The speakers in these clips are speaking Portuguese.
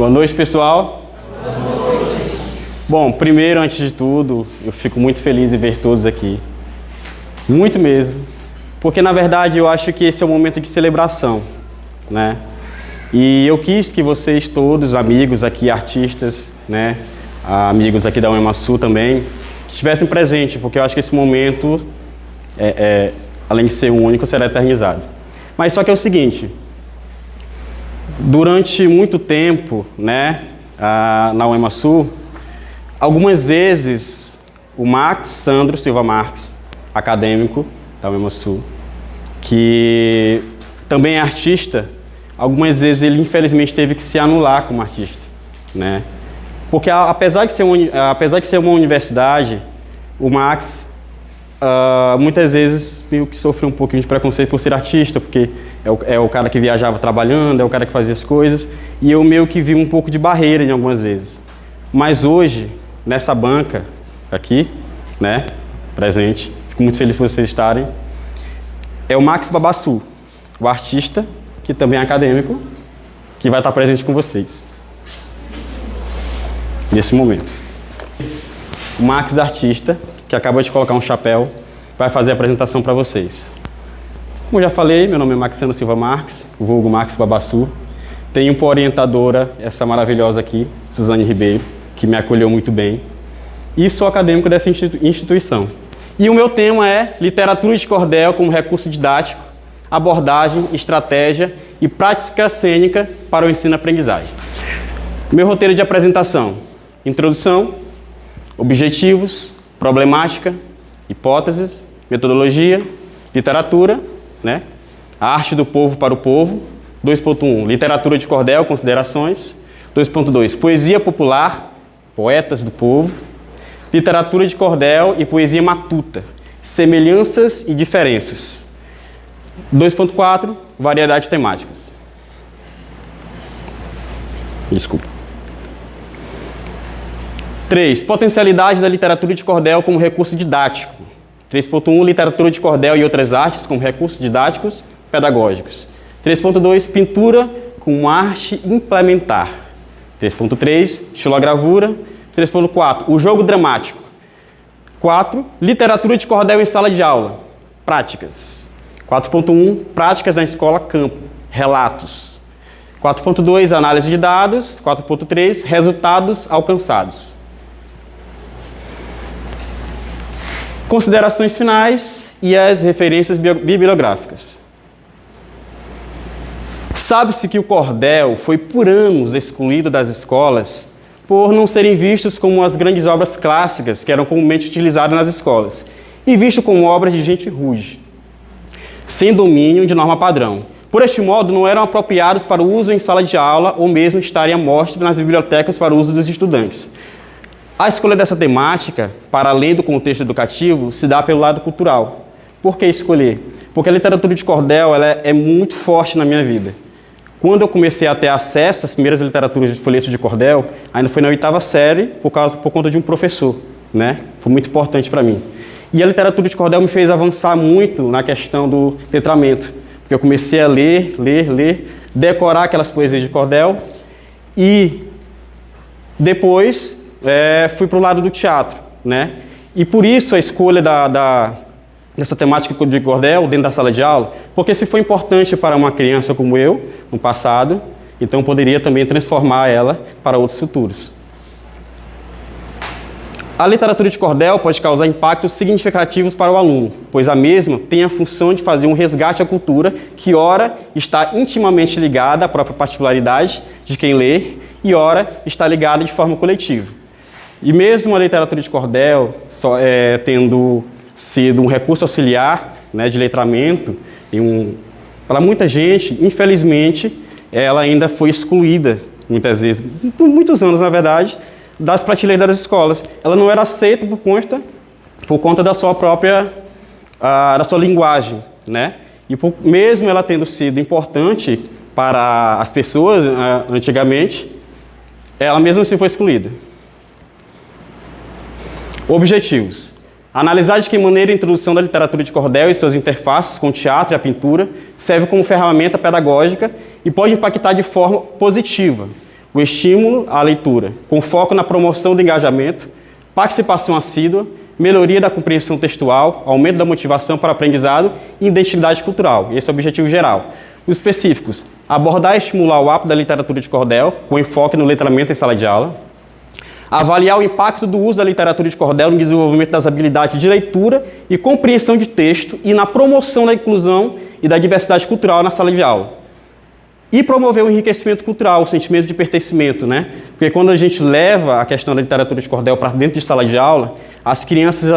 Boa noite, pessoal. Boa noite. Bom, primeiro, antes de tudo, eu fico muito feliz em ver todos aqui. Muito mesmo. Porque, na verdade, eu acho que esse é um momento de celebração, né? E eu quis que vocês todos, amigos aqui, artistas, né? Amigos aqui da UEMASU também, estivessem presentes, porque eu acho que esse momento, além de ser único, será eternizado. Mas só que é o seguinte, durante muito tempo, né, na UEMASU, algumas vezes o Max Sandro Silva Marques, acadêmico da UEMASU, que também é artista, algumas vezes ele infelizmente teve que se anular como artista, né? Porque apesar de ser uma universidade, o Max muitas vezes meio que sofreu um pouquinho de preconceito por ser artista, porque é o cara que viajava trabalhando, é o cara que fazia as coisas, e eu meio que vi um pouco de barreira em algumas vezes. Mas hoje, nessa banca aqui, né, presente, fico muito feliz por vocês estarem, é o Max Babassu, o artista, que também é acadêmico, que vai estar presente com vocês nesse momento. O Max, artista, que acabou de colocar um chapéu, vai fazer a apresentação para vocês. Como já falei, meu nome é Maxano Silva Marques, vulgo Max Babassu. Tenho por orientadora essa maravilhosa aqui, Suzane Ribeiro, que me acolheu muito bem. E sou acadêmico dessa instituição. E o meu tema é literatura de cordel como recurso didático, abordagem, estratégia e prática cênica para o ensino-aprendizagem. Meu roteiro de apresentação: introdução, objetivos, problemática, hipóteses, metodologia, literatura, né? A arte do povo para o povo. 2.1, literatura de cordel, considerações. 2.2, poesia popular, poetas do povo. Literatura de cordel e poesia matuta, semelhanças e diferenças. 2.4, variedades temáticas. Desculpa. 3. Potencialidades da literatura de cordel como recurso didático. 3.1, literatura de cordel e outras artes como recursos didáticos pedagógicos. 3.2, pintura como arte implementar. 3.3, estilogravura. 3.4, o jogo dramático. 4, literatura de cordel em sala de aula. Práticas. 4.1, práticas na escola campo. Relatos. 4.2, análise de dados. 4.3, resultados alcançados. Considerações finais e as referências bibliográficas. Sabe-se que o cordel foi por anos excluído das escolas por não serem vistos como as grandes obras clássicas que eram comumente utilizadas nas escolas, e visto como obras de gente rude, sem domínio de norma padrão. Por este modo, não eram apropriados para o uso em sala de aula ou mesmo estarem à mostra nas bibliotecas para o uso dos estudantes. A escolha dessa temática, para além do contexto educativo, se dá pelo lado cultural. Por que escolher? Porque a literatura de cordel ela é muito forte na minha vida. Quando eu comecei a ter acesso às primeiras literaturas de folheto de cordel, ainda foi na 8ª série, por conta de um professor, né? Foi muito importante para mim. E a literatura de cordel me fez avançar muito na questão do letramento, porque eu comecei a ler, decorar aquelas poesias de cordel e depois fui para o lado do teatro, né? E por isso a escolha dessa temática de cordel dentro da sala de aula, porque se foi importante para uma criança como eu, no passado, então poderia também transformar ela para outros futuros. A literatura de cordel pode causar impactos significativos para o aluno, pois a mesma tem a função de fazer um resgate à cultura que, ora, está intimamente ligada à própria particularidade de quem lê e, ora, está ligada de forma coletiva. E mesmo a literatura de cordel, tendo sido um recurso auxiliar, né, de letramento, para muita gente, infelizmente, ela ainda foi excluída, muitas vezes, por muitos anos, na verdade, das prateleiras das escolas. Ela não era aceita por conta da sua própria, da sua linguagem, né? E mesmo ela tendo sido importante para as pessoas antigamente, ela mesmo assim foi excluída. Objetivos: analisar de que maneira a introdução da literatura de cordel e suas interfaces com o teatro e a pintura serve como ferramenta pedagógica e pode impactar de forma positiva, o estímulo à leitura, com foco na promoção do engajamento, participação assídua, melhoria da compreensão textual, aumento da motivação para o aprendizado e identidade cultural. Esse é o objetivo geral. Os específicos: abordar e estimular o hábito da literatura de cordel, com enfoque no letramento em sala de aula. Avaliar o impacto do uso da literatura de cordel no desenvolvimento das habilidades de leitura e compreensão de texto e na promoção da inclusão e da diversidade cultural na sala de aula. E promover o enriquecimento cultural, o sentimento de pertencimento, né? Porque quando a gente leva a questão da literatura de cordel para dentro de sala de aula, as crianças,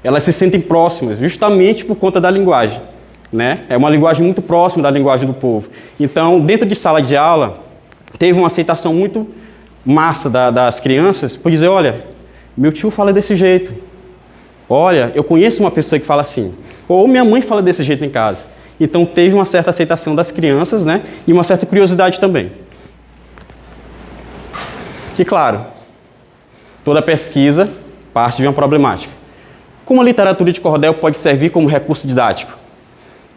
elas se sentem próximas, justamente por conta da linguagem, né? É uma linguagem muito próxima da linguagem do povo. Então, dentro de sala de aula, teve uma aceitação muito massa das crianças por dizer: olha, meu tio fala desse jeito, olha, eu conheço uma pessoa que fala assim, ou minha mãe fala desse jeito em casa. Então teve uma certa aceitação das crianças, né, e uma certa curiosidade também. E claro, toda pesquisa parte de uma problemática. Como a literatura de cordel pode servir como recurso didático?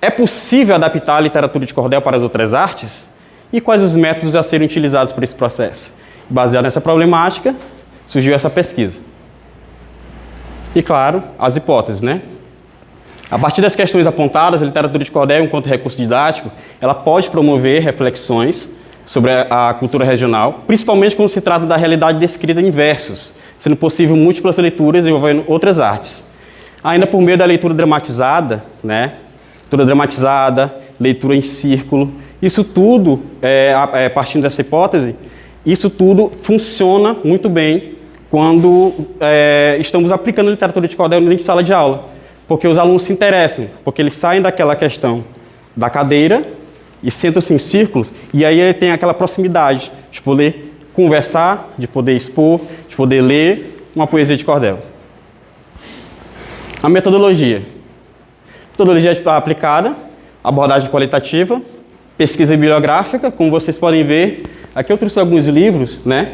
É possível adaptar a literatura de cordel para as outras artes? E quais os métodos a serem utilizados para esse processo? Baseado nessa problemática, surgiu essa pesquisa. E, claro, as hipóteses, né? A partir das questões apontadas, a literatura de cordel, enquanto recurso didático, ela pode promover reflexões sobre a cultura regional, principalmente quando se trata da realidade descrita em versos, sendo possível múltiplas leituras envolvendo outras artes. Ainda por meio da leitura dramatizada, né? Leitura dramatizada, leitura em círculo, isso tudo, partindo dessa hipótese, isso tudo funciona muito bem quando estamos aplicando literatura de cordel dentro de sala de aula, porque os alunos se interessam, porque eles saem daquela questão da cadeira e sentam-se em círculos, e aí ele tem aquela proximidade de poder conversar, de poder expor, de poder ler uma poesia de cordel. A metodologia. Metodologia aplicada, abordagem qualitativa, pesquisa bibliográfica, como vocês podem ver. Aqui eu trouxe alguns livros, né?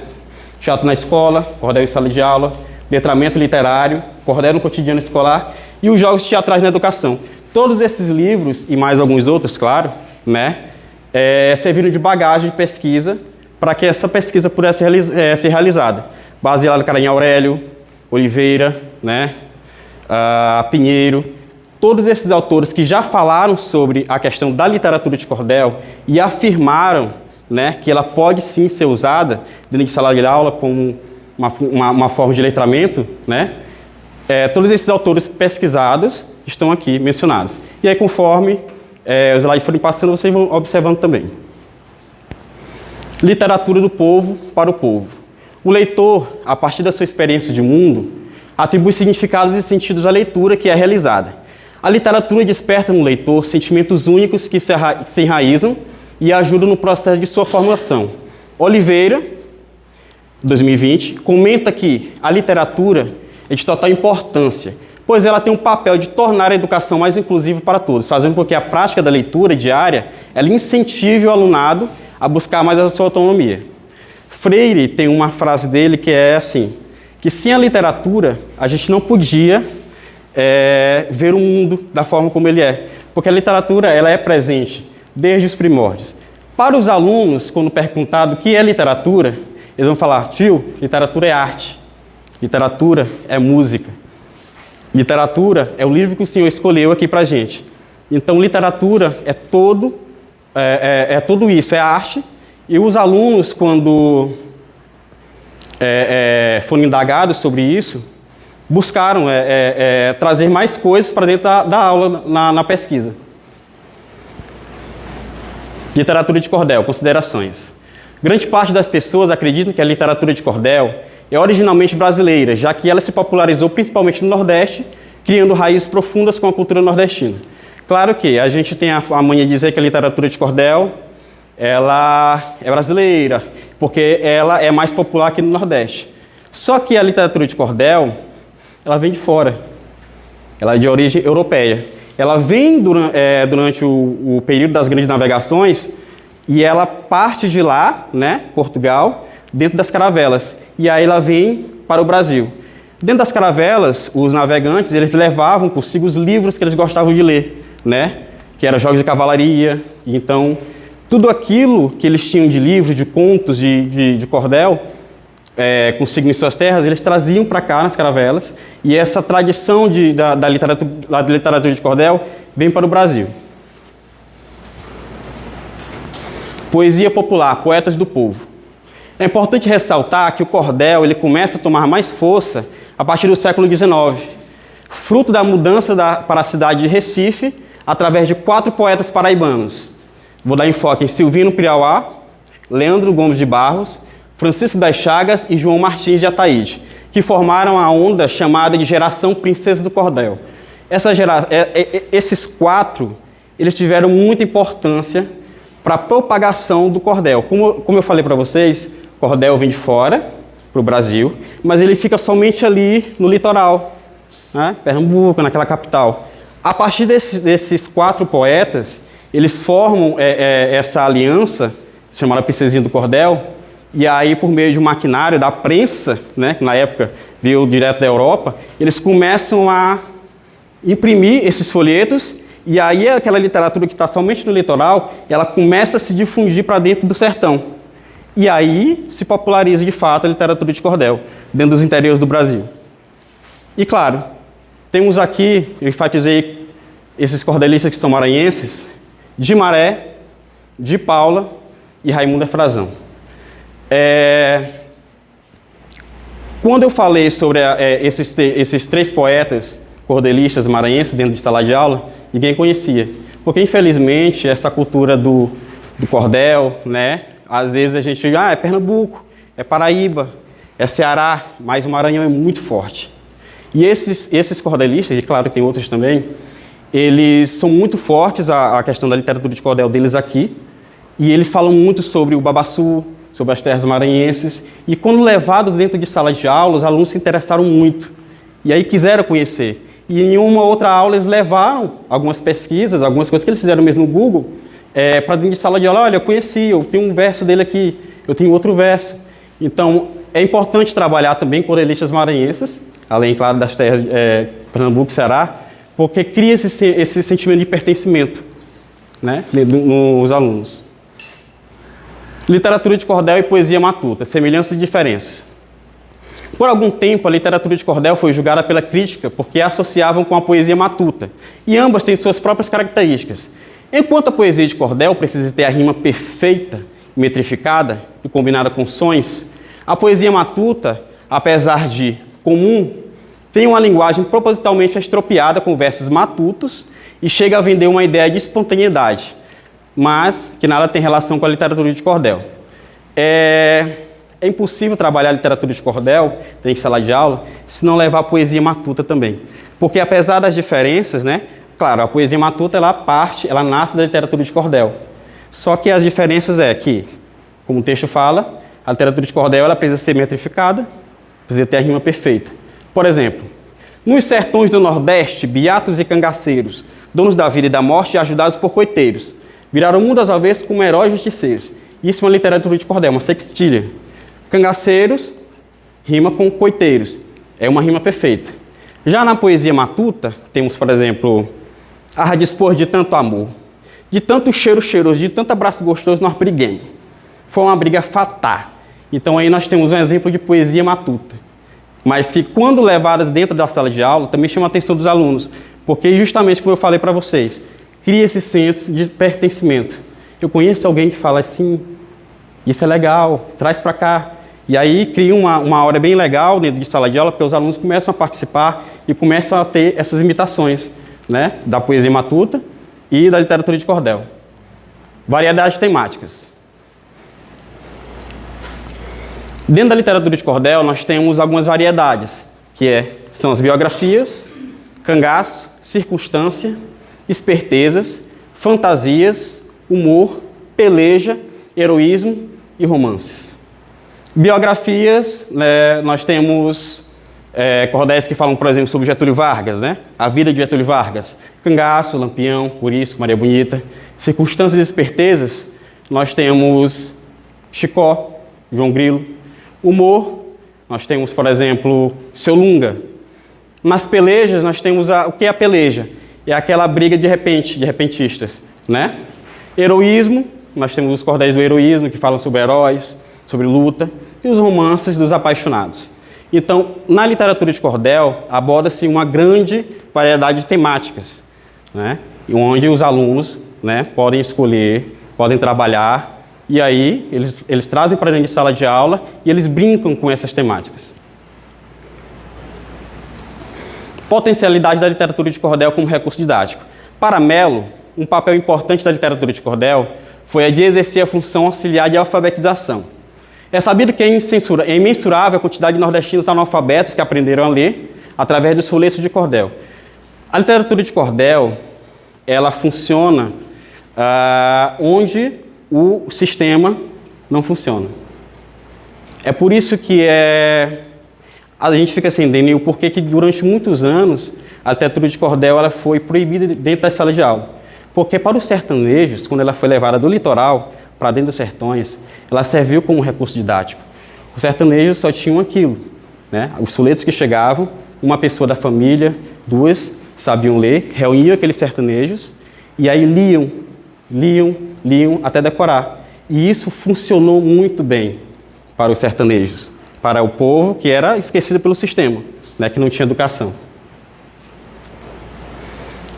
Teatro na Escola, Cordel em Sala de Aula, Letramento Literário, Cordel no Cotidiano Escolar e os Jogos Teatrais na Educação. Todos esses livros, e mais alguns outros, claro, né? Serviram de bagagem de pesquisa para que essa pesquisa pudesse ser realizada. Baseado em Aurélio, Oliveira, né? Pinheiro, todos esses autores que já falaram sobre a questão da literatura de cordel e afirmaram, né, que ela pode sim ser usada dentro de sala de aula como uma forma de letramento, né? Todos esses autores pesquisados estão aqui mencionados. E aí, conforme os slides forem passando, vocês vão observando também. Literatura do povo para o povo. O leitor, a partir da sua experiência de mundo, atribui significados e sentidos à leitura que é realizada. A literatura desperta no leitor sentimentos únicos que se enraizam e ajudam no processo de sua formação. Oliveira, 2020, comenta que a literatura é de total importância, pois ela tem um papel de tornar a educação mais inclusiva para todos, fazendo com que a prática da leitura diária ela incentive o alunado a buscar mais a sua autonomia. Freire tem uma frase dele que é assim, que sem a literatura a gente não podia ver o mundo da forma como ele é, porque a literatura ela é presente desde os primórdios. Para os alunos, quando perguntado o que é literatura, eles vão falar: tio, literatura é arte, literatura é música, literatura é o livro que o senhor escolheu aqui para a gente. Então, literatura é tudo isso, é arte. E os alunos, quando foram indagados sobre isso, buscaram trazer mais coisas para dentro da aula na pesquisa. Literatura de cordel, considerações. Grande parte das pessoas acreditam que a literatura de cordel é originalmente brasileira, já que ela se popularizou principalmente no Nordeste, criando raízes profundas com a cultura nordestina. Claro que a gente tem a mania de dizer que a literatura de cordel ela é brasileira, porque ela é mais popular aqui no Nordeste. Só que a literatura de cordel, ela vem de fora. Ela é de origem europeia. Ela vem durante o período das grandes navegações e ela parte de lá, né, Portugal, dentro das caravelas. E aí ela vem para o Brasil. Dentro das caravelas, os navegantes, eles levavam consigo os livros que eles gostavam de ler, né, que eram jogos de cavalaria. Então, Tudo aquilo que eles tinham de livro, de contos, de cordel, consigo em suas terras, eles traziam para cá nas caravelas, e essa tradição da literatura de cordel vem para o Brasil. Poesia popular, poetas do povo. É importante ressaltar que o cordel ele começa a tomar mais força a partir do século XIX, fruto da mudança para a cidade de Recife, através de 4 poetas paraibanos. Vou dar enfoque em Silvino Priauá, Leandro Gomes de Barros, Francisco das Chagas e João Martins de Ataíde, que formaram a onda chamada de Geração Princesa do Cordel. Esses 4, eles tiveram muita importância para a propagação do cordel. Como eu falei para vocês, o cordel vem de fora, para o Brasil, mas ele fica somente ali no litoral, né? Pernambuco, naquela capital. A partir desses 4 poetas, eles formam essa aliança, chamada Princesinha do Cordel, e aí, por meio de um maquinário da prensa, né, que na época veio direto da Europa, eles começam a imprimir esses folhetos, e aí aquela literatura que está somente no litoral, ela começa a se difundir para dentro do sertão. E aí se populariza de fato a literatura de cordel, dentro dos interiores do Brasil. E claro, temos aqui, eu enfatizei esses cordelistas que são maranhenses, de Maré, de Paula e Raimundo Frazão. Quando eu falei sobre esses 3 poetas cordelistas maranhenses dentro de sala de aula, ninguém conhecia. Porque, infelizmente, essa cultura do cordel, né? Às vezes a gente diz, é Pernambuco, é Paraíba, é Ceará, mas o Maranhão é muito forte. E esses cordelistas, e claro que tem outros também, eles são muito fortes, a questão da literatura de cordel deles aqui, e eles falam muito sobre o babaçu, sobre as terras maranhenses, e quando levados dentro de sala de aula, os alunos se interessaram muito, e aí quiseram conhecer. E em uma outra aula eles levaram algumas pesquisas, algumas coisas que eles fizeram mesmo no Google, para dentro de sala de aula. Olha, eu conheci, eu tenho um verso dele aqui, eu tenho outro verso. Então, é importante trabalhar também cordelistas maranhenses, além, claro, das terras Pernambuco e Ceará, porque cria esse sentimento de pertencimento, né, nos alunos. Literatura de cordel e poesia matuta, semelhanças e diferenças. Por algum tempo, a literatura de cordel foi julgada pela crítica porque a associavam com a poesia matuta, e ambas têm suas próprias características. Enquanto a poesia de cordel precisa ter a rima perfeita, metrificada e combinada com sons, a poesia matuta, apesar de comum, tem uma linguagem propositalmente estropiada com versos matutos e chega a vender uma ideia de espontaneidade, mas que nada tem relação com a literatura de cordel. É impossível trabalhar a literatura de cordel, tem que sala de aula, se não levar a poesia matuta também. Porque apesar das diferenças, né, claro, a poesia matuta ela nasce da literatura de cordel. Só que as diferenças é que, como o texto fala, a literatura de cordel ela precisa ser metrificada, precisa ter a rima perfeita. Por exemplo, nos sertões do Nordeste, beatos e cangaceiros, donos da vida e da morte e ajudados por coiteiros, viraram o mundo às avessas como heróis justiceiros. Isso é uma literatura de cordel, uma sextilha. Cangaceiros rima com coiteiros, é uma rima perfeita. Já na poesia matuta, temos, por exemplo, a dispor de tanto amor, de tanto cheiro cheiroso, de tanto abraço gostoso, nós briguemos. Foi uma briga fatal. Então aí nós temos um exemplo de poesia matuta, mas que quando levadas dentro da sala de aula, também chama a atenção dos alunos, porque justamente como eu falei para vocês, cria esse senso de pertencimento. Eu conheço alguém que fala assim, isso é legal, traz para cá. E aí cria uma hora bem legal dentro de sala de aula, porque os alunos começam a participar e começam a ter essas imitações, né, da poesia matuta e da literatura de cordel. Variedades temáticas. Dentro da literatura de cordel, nós temos algumas variedades, que são as biografias, cangaço, circunstância, espertezas, fantasias, humor, peleja, heroísmo e romances. Biografias, né, nós temos cordéis que falam, por exemplo, sobre Getúlio Vargas, né? A vida de Getúlio Vargas. Cangaço, Lampião, Curisco, Maria Bonita. Circunstâncias e espertezas, nós temos Chicó, João Grilo. Humor, nós temos, por exemplo, Seu Lunga. Nas pelejas, nós temos o que é a peleja? É aquela briga de repente, de repentistas, né? Heroísmo, nós temos os cordéis do heroísmo, que falam sobre heróis, sobre luta, e os romances dos apaixonados. Então, na literatura de cordel, aborda-se uma grande variedade de temáticas, né? Onde os alunos, né, podem escolher, podem trabalhar, e aí eles trazem para dentro de sala de aula e eles brincam com essas temáticas. Potencialidade da literatura de cordel como recurso didático. Para Mello, um papel importante da literatura de cordel foi a de exercer a função auxiliar de alfabetização. É sabido que é imensurável a quantidade de nordestinos analfabetos que aprenderam a ler através dos folhetos de cordel. A literatura de cordel, ela funciona onde o sistema não funciona. É por isso que a gente fica sem entender o porquê que durante muitos anos a literatura de cordel ela foi proibida dentro da sala de aula. Porque para os sertanejos, quando ela foi levada do litoral para dentro dos sertões, ela serviu como recurso didático. Os sertanejos só tinham aquilo, né? Os folhetos que chegavam, uma pessoa da família, duas, sabiam ler, reuniam aqueles sertanejos e aí liam até decorar. E isso funcionou muito bem para os sertanejos, para o povo que era esquecido pelo sistema, né? Que não tinha educação.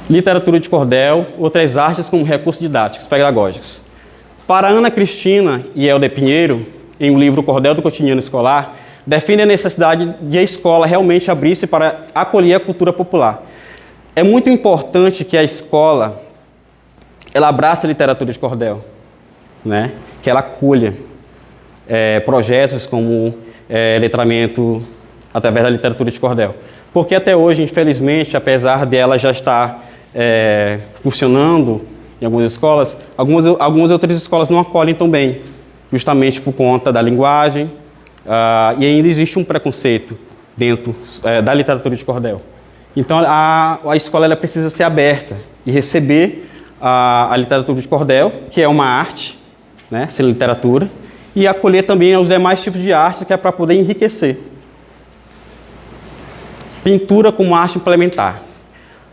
Literatura de cordel, outras artes como recursos didáticos, pedagógicos. Para Ana Cristina e Helder Pinheiro, em o livro Cordel do Cotidiano Escolar, defende a necessidade de a escola realmente abrir-se para acolher a cultura popular. É muito importante que a escola ela abrace a literatura de cordel, né? Que ela acolha projetos como letramento através da literatura de cordel. Porque até hoje, infelizmente, apesar de ela já estar funcionando em algumas escolas, algumas outras escolas não acolhem tão bem, justamente por conta da linguagem, e ainda existe um preconceito dentro da literatura de cordel. Então, a escola ela precisa ser aberta e receber a literatura de cordel, que é uma arte, né, ser literatura, e acolher também os demais tipos de arte, que é para poder enriquecer. Pintura como arte implementar.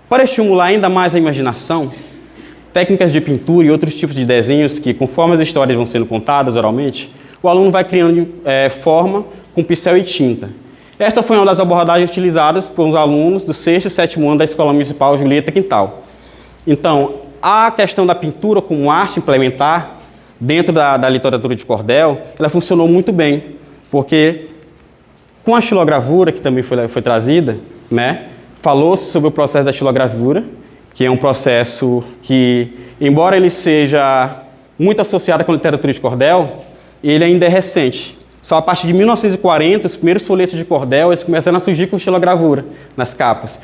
Para estimular ainda mais a imaginação, técnicas de pintura e outros tipos de desenhos que, conforme as histórias vão sendo contadas oralmente, o aluno vai criando forma com pincel e tinta. Esta foi uma das abordagens utilizadas por uns alunos do 6º e 7º ano da Escola Municipal Julieta Quintal. Então, a questão da pintura como arte implementar dentro da literatura de cordel, ela funcionou muito bem, porque com a xilogravura, que também foi trazida, né, falou-se sobre o processo da xilogravura, que é um processo que, embora ele seja muito associado com a literatura de cordel, ele ainda é recente. Só a partir de 1940, os primeiros folhetos de cordel eles começaram a surgir com xilogravura nas capas.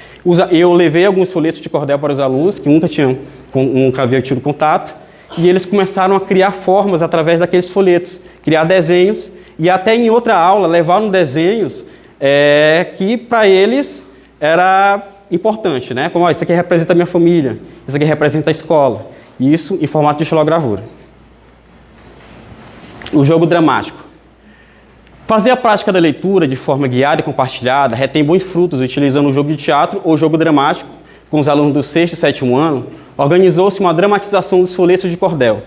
Eu levei alguns folhetos de cordel para os alunos que nunca haviam tido contato, e eles começaram a criar formas através daqueles folhetos, criar desenhos, e até em outra aula levaram desenhos que para eles era importante, né? Como, isso aqui representa a minha família, isso aqui representa a escola, e isso em formato de xilogravura. O jogo dramático. Fazer a prática da leitura de forma guiada e compartilhada retém bons frutos utilizando o jogo de teatro ou jogo dramático. Com os alunos do 6º e 7º ano, organizou-se uma dramatização dos folhetos de cordel.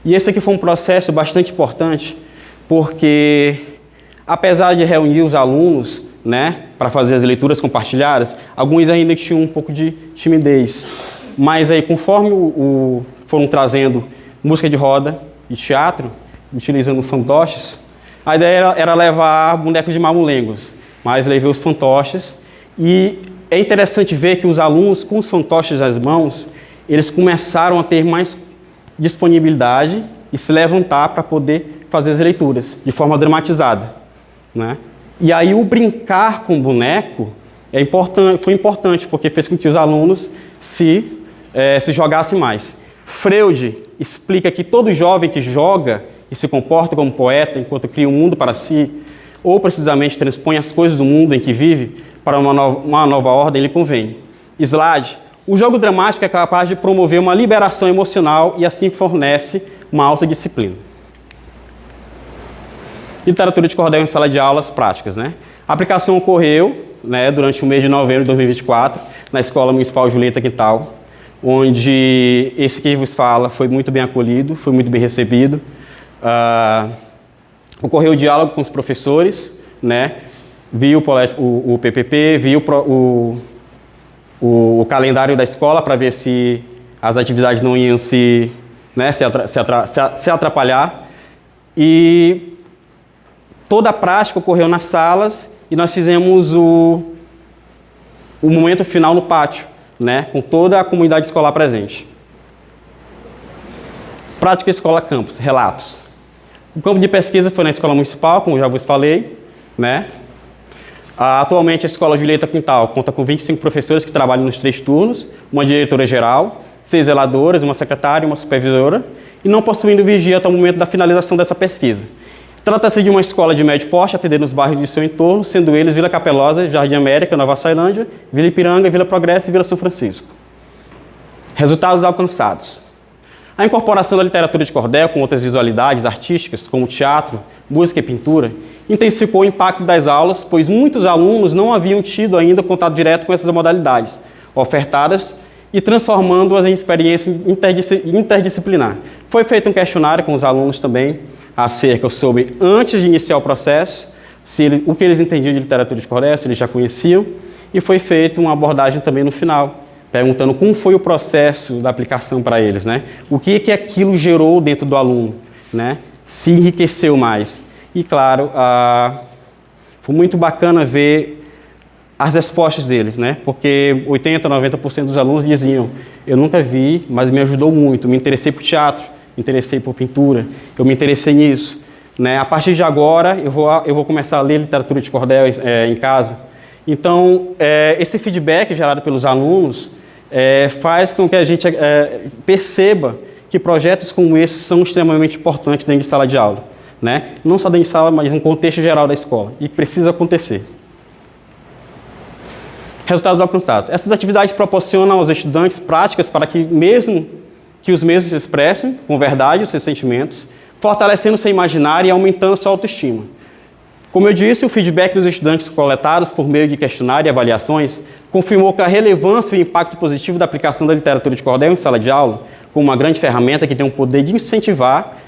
E esse aqui foi um processo bastante importante, porque apesar de reunir os alunos, né, para fazer as leituras compartilhadas, alguns ainda tinham um pouco de timidez. Mas aí, conforme foram trazendo música de roda e teatro, utilizando fantoches, a ideia era levar bonecos de mamulengos, mas levei os fantoches. E é interessante ver que os alunos, com os fantoches nas mãos, eles começaram a ter mais disponibilidade e se levantar para poder fazer as leituras de forma dramatizada, né? E aí o brincar com o boneco foi importante, porque fez com que os alunos se jogassem mais. Freud explica que todo jovem que joga e se comporta como poeta enquanto cria um mundo para si, ou precisamente transpõe as coisas do mundo em que vive para uma nova ordem, lhe convém. Slade, o jogo dramático é capaz de promover uma liberação emocional e assim fornece uma autodisciplina. Literatura de cordel em sala de aulas práticas, né? A aplicação ocorreu, né, durante o mês de novembro de 2024 na Escola Municipal Julieta Quintal, onde esse que vos fala foi muito bem acolhido, foi muito bem recebido. Ocorreu o diálogo com os professores, né? Vi o PPP, vi o calendário da escola para ver se as atividades não iam se atrapalhar. E toda a prática ocorreu nas salas e nós fizemos o momento final no pátio, né? Com toda a comunidade escolar presente. Prática Escola Campus, relatos. O campo de pesquisa foi na Escola Municipal, como já vos falei, né? Atualmente, a Escola Julieta Quintal conta com 25 professores que trabalham nos 3 turnos, uma diretora-geral, 6 zeladoras, uma secretária e uma supervisora, e não possuindo vigia até o momento da finalização dessa pesquisa. Trata-se de uma escola de médio porte, atendendo os bairros de seu entorno, sendo eles Vila Capelosa, Jardim América, Nova Açailândia, Vila Ipiranga, Vila Progresso e Vila São Francisco. Resultados alcançados. A incorporação da literatura de cordel com outras visualidades artísticas, como teatro, música e pintura, intensificou o impacto das aulas, pois muitos alunos não haviam tido ainda contato direto com essas modalidades ofertadas e transformando-as em experiência interdisciplinar. Foi feito um questionário com os alunos também, acerca sobre, antes de iniciar o processo, o que eles entendiam de literatura de cordel, se eles já conheciam, e foi feita uma abordagem também no final, perguntando como foi o processo da aplicação para eles, né? O que aquilo gerou dentro do aluno, né? Se enriqueceu mais. E, claro, foi muito bacana ver as respostas deles, né? Porque 80%, 90% dos alunos diziam: eu nunca vi, mas me ajudou muito, me interessei por teatro, me interessei por pintura, eu me interessei nisso, né? A partir de agora, eu vou começar a ler literatura de cordel em casa. Então, esse feedback gerado pelos alunos faz com que a gente perceba que projetos como esse são extremamente importantes dentro de sala de aula, né? Não só dentro de sala, mas no contexto geral da escola, e precisa acontecer. Resultados alcançados. Essas atividades proporcionam aos estudantes práticas para que os mesmos se expressem com verdade os seus sentimentos, fortalecendo seu imaginário e aumentando sua autoestima. Como eu disse, o feedback dos estudantes coletados por meio de questionário e avaliações confirmou que a relevância e o impacto positivo da aplicação da literatura de cordel em sala de aula, como uma grande ferramenta que tem o poder de incentivar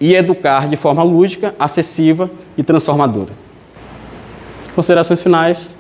e educar de forma lúdica, acessível e transformadora. Considerações finais.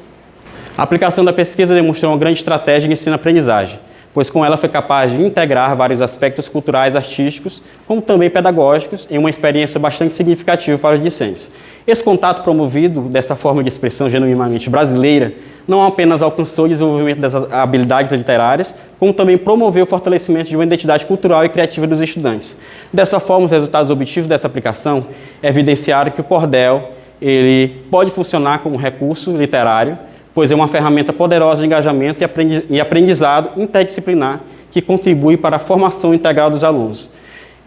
A aplicação da pesquisa demonstrou uma grande estratégia de ensino-aprendizagem, pois com ela foi capaz de integrar vários aspectos culturais, artísticos, como também pedagógicos, em uma experiência bastante significativa para os discentes. Esse contato promovido dessa forma de expressão genuinamente brasileira não apenas alcançou o desenvolvimento dessas habilidades literárias, como também promoveu o fortalecimento de uma identidade cultural e criativa dos estudantes. Dessa forma, os resultados obtidos dessa aplicação evidenciaram que o cordel ele pode funcionar como recurso literário, pois é uma ferramenta poderosa de engajamento e aprendizado interdisciplinar que contribui para a formação integral dos alunos.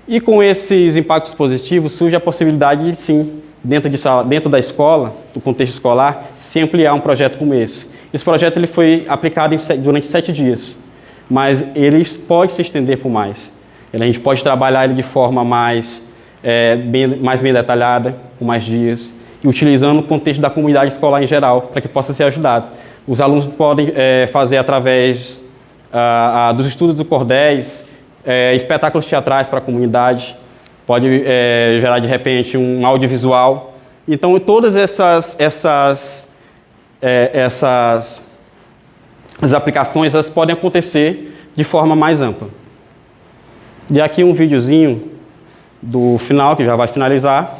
E com esses impactos positivos surge a possibilidade de, sim, dentro da escola, do contexto escolar, se ampliar um projeto como esse. Esse projeto ele foi aplicado durante 7 dias, mas ele pode se estender por mais. A gente pode trabalhar ele de forma mais bem detalhada, com mais dias, e utilizando o contexto da comunidade escolar em geral, para que possa ser ajudado. Os alunos podem fazer através dos estudos do cordéis, espetáculos teatrais para a comunidade, pode gerar de repente um audiovisual. Então, todas essas aplicações elas podem acontecer de forma mais ampla. E aqui um videozinho do final, que já vai finalizar.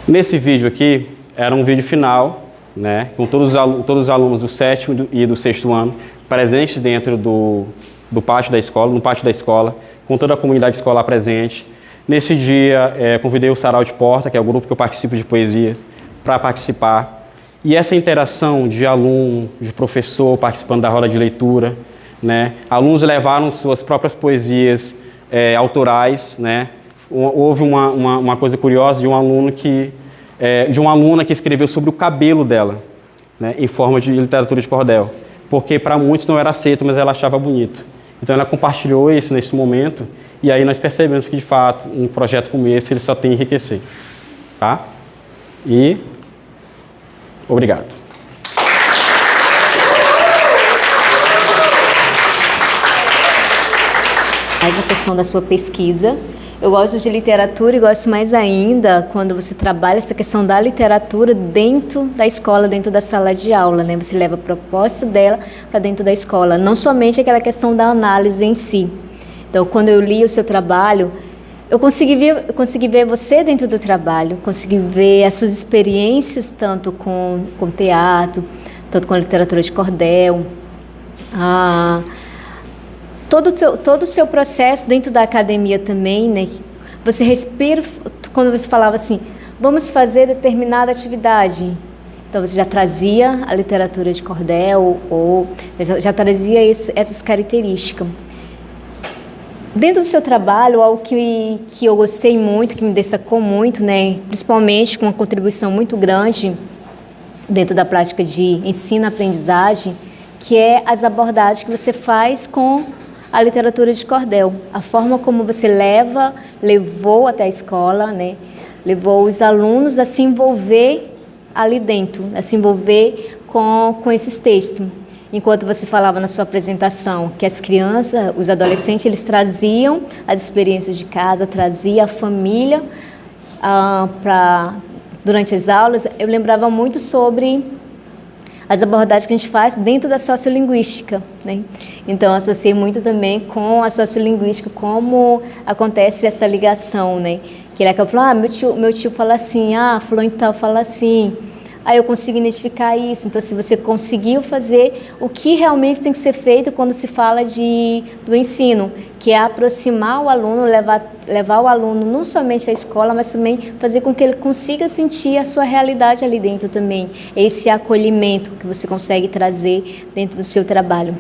Nesse vídeo aqui, era um vídeo final, né, com todos os alunos do 7º e do 6º ano presentes dentro do pátio da escola, no pátio da escola, com toda a comunidade escolar presente. Nesse dia, convidei o Sarau de Porta, que é o grupo que eu participo de poesia, para participar. E essa interação de aluno, de professor participando da roda de leitura, né, alunos levaram suas próprias poesias autorais, né. Houve uma coisa curiosa de uma aluna que escreveu sobre o cabelo dela, né, em forma de literatura de cordel, porque para muitos não era aceito, mas ela achava bonito. Então ela compartilhou isso nesse momento e aí nós percebemos que de fato um projeto como esse ele só tem a enriquecer, tá? E obrigado. Mais a questão da sua pesquisa. Eu gosto de literatura e gosto mais ainda quando você trabalha essa questão da literatura dentro da escola, dentro da sala de aula, né? Você leva a proposta dela para dentro da escola, não somente aquela questão da análise em si. Então, quando eu li o seu trabalho, eu consegui ver você dentro do trabalho, consegui ver as suas experiências, tanto com teatro, tanto com a literatura de cordel, todo o seu processo dentro da academia também, né? Você respira, quando você falava assim, vamos fazer determinada atividade. Então, você já trazia a literatura de cordel, ou já trazia essas características. Dentro do seu trabalho, algo que eu gostei muito, que me destacou muito, né? Principalmente com uma contribuição muito grande dentro da prática de ensino-aprendizagem, que é as abordagens que você faz com a literatura de cordel, a forma como você levou até a escola, né? Levou os alunos a se envolver ali dentro, a se envolver com esses textos. Enquanto você falava na sua apresentação que as crianças, os adolescentes, eles traziam as experiências de casa, traziam a família durante as aulas, eu lembrava muito sobre as abordagens que a gente faz dentro da sociolinguística, né? Então, associei muito também com a sociolinguística, como acontece essa ligação, né? Que ele acaba falando, meu tio fala assim, fulano tal fala assim. Aí eu consigo identificar isso. Então, se você conseguiu fazer o que realmente tem que ser feito quando se fala do ensino, que é aproximar o aluno, levar o aluno não somente à escola, mas também fazer com que ele consiga sentir a sua realidade ali dentro também. Esse acolhimento que você consegue trazer dentro do seu trabalho.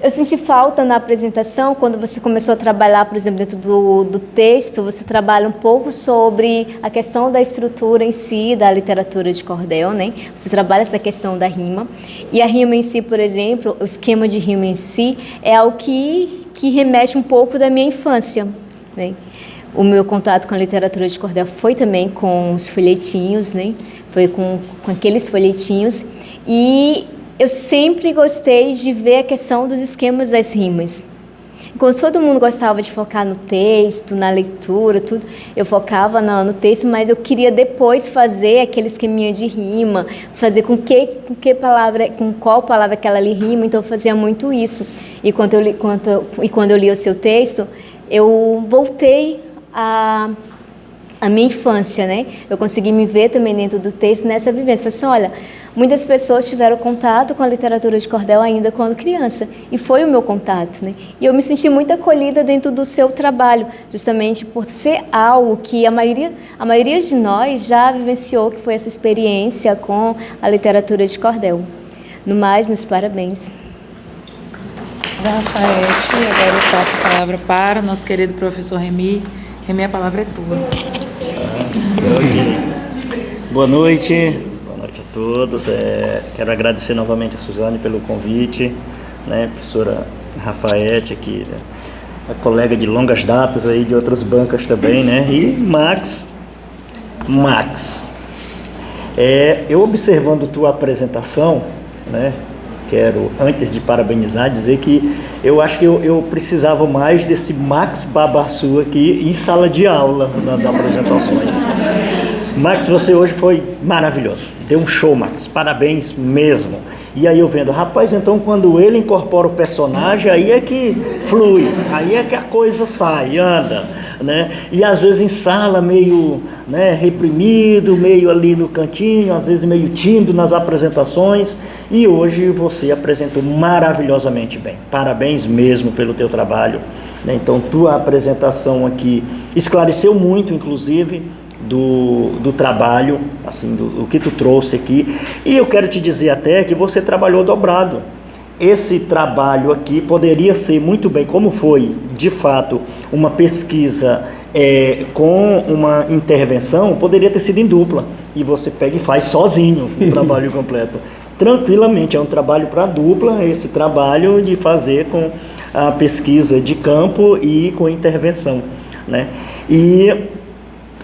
Eu senti falta na apresentação, quando você começou a trabalhar, por exemplo, dentro do texto, você trabalha um pouco sobre a questão da estrutura em si, da literatura de cordel, né? Você trabalha essa questão da rima. E a rima em si, por exemplo, o esquema de rima em si, é algo que remete um pouco da minha infância, né? O meu contato com a literatura de cordel foi também com os folhetinhos, né? Foi com aqueles folhetinhos. E eu sempre gostei de ver a questão dos esquemas das rimas. Enquanto todo mundo gostava de focar no texto, na leitura, tudo, eu focava no texto, mas eu queria depois fazer aquele esqueminha de rima, fazer com qual palavra aquela ali rima, então eu fazia muito isso. E quando eu li o seu texto, eu voltei a minha infância, né? Eu consegui me ver também dentro do texto nessa vivência. Falei assim, olha, muitas pessoas tiveram contato com a literatura de cordel ainda quando criança, e foi o meu contato, né? E eu me senti muito acolhida dentro do seu trabalho, justamente por ser algo que a maioria de nós já vivenciou, que foi essa experiência com a literatura de cordel. No mais, meus parabéns. Rafaete, agora eu passo a palavra para o nosso querido professor Remy. Remy, a palavra é tua. Boa noite a todos. Quero agradecer novamente a Suzane pelo convite, né, professora Rafaete aqui, né, a colega de longas datas aí de outras bancas também, né, e Max. Eu observando tua apresentação, né, quero, antes de parabenizar, dizer que eu acho que eu precisava mais desse Max Babassu aqui em sala de aula, nas apresentações. Max, você hoje foi maravilhoso, deu um show, Max, parabéns mesmo. E aí eu vendo, rapaz, então quando ele incorpora o personagem, aí é que flui, aí é que a coisa sai, anda, né? E às vezes em sala meio, né, reprimido, meio ali no cantinho, às vezes meio tímido nas apresentações, e hoje você apresentou maravilhosamente bem. Parabéns mesmo pelo teu trabalho, né? Então tua apresentação aqui esclareceu muito, inclusive, do trabalho, assim, do que tu trouxe aqui. E eu quero te dizer até que você trabalhou dobrado. Esse trabalho aqui poderia ser muito bem, como foi, de fato, uma pesquisa com uma intervenção, poderia ter sido em dupla. E você pega e faz sozinho o trabalho completo. tranquilamente. É um trabalho para dupla, esse trabalho de fazer com a pesquisa de campo e com intervenção, né? E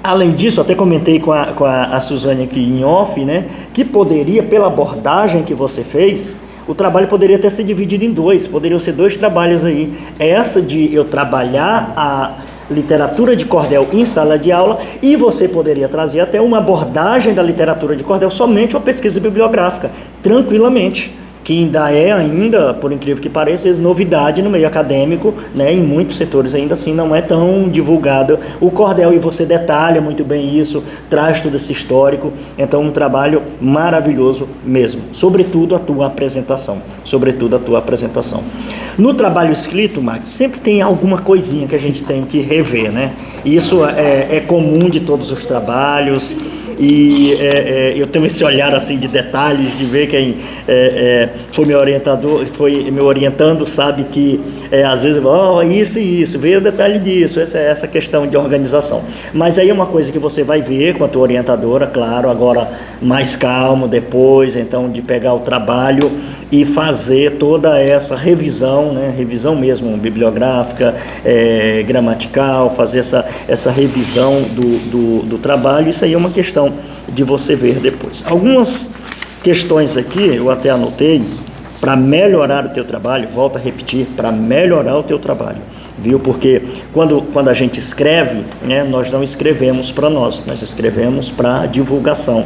além disso, até comentei com a Suzane aqui em off, né, que poderia, pela abordagem que você fez, o trabalho poderia até ser dividido em dois, poderiam ser 2 trabalhos aí. Essa de eu trabalhar a literatura de cordel em sala de aula, e você poderia trazer até uma abordagem da literatura de cordel, somente uma pesquisa bibliográfica, tranquilamente, que ainda, por incrível que pareça, novidade no meio acadêmico, né, em muitos setores ainda assim não é tão divulgado o cordel, e você detalha muito bem isso, traz todo esse histórico. Então, um trabalho maravilhoso mesmo, sobretudo a tua apresentação, No trabalho escrito, Max, sempre tem alguma coisinha que a gente tem que rever, né? Isso é comum de todos os trabalhos. E eu tenho esse olhar assim de detalhes, de ver quem foi meu orientador, foi meu orientando, sabe que às vezes isso e isso, vê o detalhe disso, essa questão de organização. Mas aí é uma coisa que você vai ver com a tua orientadora, claro, agora mais calmo depois, então, de pegar o trabalho e fazer toda essa revisão, né, revisão mesmo bibliográfica, gramatical, fazer essa revisão do trabalho. Isso aí é uma questão de você ver depois. Algumas questões aqui eu até anotei para melhorar o teu trabalho, volto a repetir, para melhorar o teu trabalho, viu? Porque quando a gente escreve, né, nós não escrevemos para nós escrevemos para divulgação.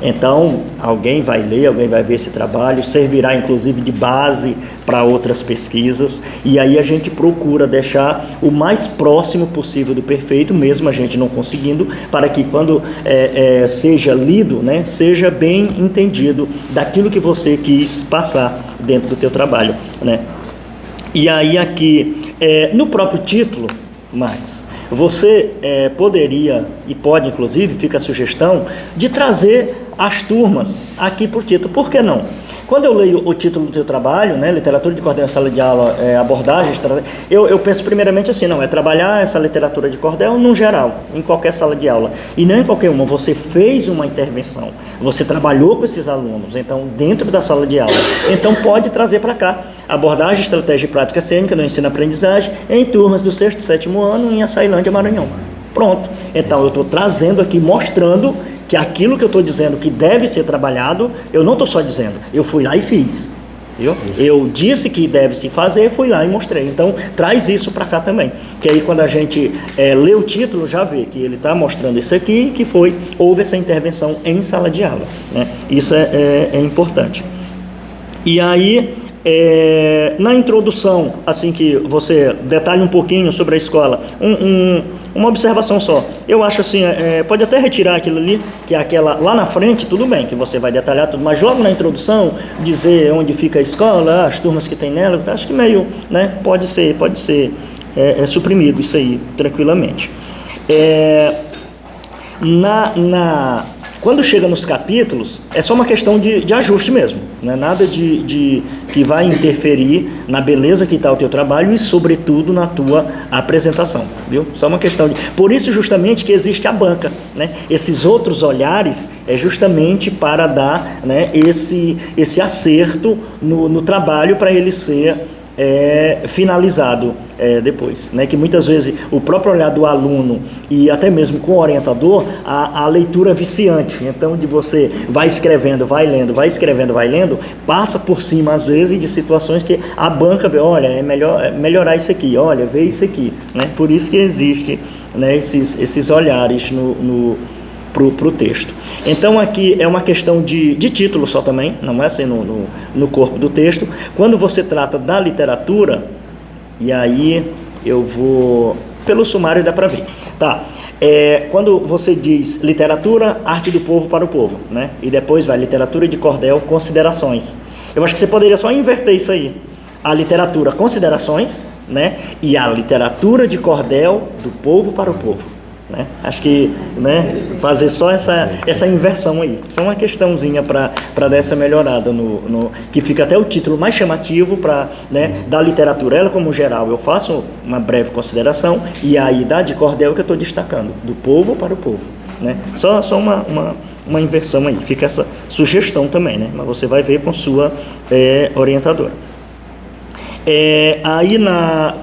Então, alguém vai ler, alguém vai ver esse trabalho, servirá inclusive de base para outras pesquisas, e aí a gente procura deixar o mais próximo possível do perfeito, mesmo a gente não conseguindo, para que quando seja lido, né, seja bem entendido daquilo que você quis passar dentro do teu trabalho, né? E aí aqui, no próprio título, Max, você poderia, e pode inclusive, fica a sugestão, de trazer as turmas aqui por título. Por que não? Quando eu leio o título do teu trabalho, né, literatura de cordel em sala de aula, abordagens, eu penso primeiramente assim, não, é trabalhar essa literatura de cordel no geral, em qualquer sala de aula, e não em qualquer uma. Você fez uma intervenção, você trabalhou com esses alunos, então, dentro da sala de aula, então pode trazer para cá abordagem, estratégia e prática cênica no ensino-aprendizagem em turmas do 6º e 7º ano em Açailândia, Maranhão. Pronto. Então, eu estou trazendo aqui, mostrando que aquilo que eu estou dizendo que deve ser trabalhado, eu não estou só dizendo, eu fui lá e fiz, viu? Eu disse que deve se fazer, fui lá e mostrei. Então, traz isso para cá também, que aí quando a gente lê o título, já vê que ele está mostrando isso aqui, que houve essa intervenção em sala de aula, né? Isso é importante. E aí, na introdução, assim que você detalha um pouquinho sobre a escola, uma observação só. Eu acho assim, pode até retirar aquilo ali, que é aquela lá na frente, tudo bem, que você vai detalhar tudo, mas logo na introdução, dizer onde fica a escola, as turmas que tem nela, acho que meio, né, pode ser suprimido isso aí, tranquilamente. Quando chega nos capítulos, é só uma questão de ajuste mesmo, não é nada que vai interferir na beleza que está o teu trabalho e, sobretudo, na tua apresentação, viu? Só uma questão Por isso, justamente, que existe a banca, né? Esses outros olhares é justamente para dar, né, esse acerto no trabalho, para ele ser finalizado depois, né? Que muitas vezes o próprio olhar do aluno e até mesmo com o orientador, a leitura viciante, então de você vai escrevendo, vai lendo, vai escrevendo, vai lendo, passa por cima às vezes de situações que a banca vê, olha, é melhor melhorar isso aqui, olha, vê isso aqui, né? Por isso que existe, né, esses olhares pro texto. Então aqui é uma questão de título só também, não é assim no corpo do texto. Quando você trata da literatura, e aí eu vou pelo sumário, dá para ver, tá? Quando você diz literatura, arte do povo para o povo, né? E depois vai literatura de cordel, considerações. Eu acho que você poderia só inverter isso aí. A literatura, considerações, né? E a literatura de cordel, do povo para o povo. Né? Acho que, né, fazer só essa inversão aí, só uma questãozinha para dar essa melhorada que fica até o título mais chamativo para, né, da literatura. Ela como geral eu faço uma breve consideração, e aí da de cordel que eu estou destacando, do povo para o povo, né? Só uma inversão aí. Fica essa sugestão também, né? Mas você vai ver com sua orientadora. Aí,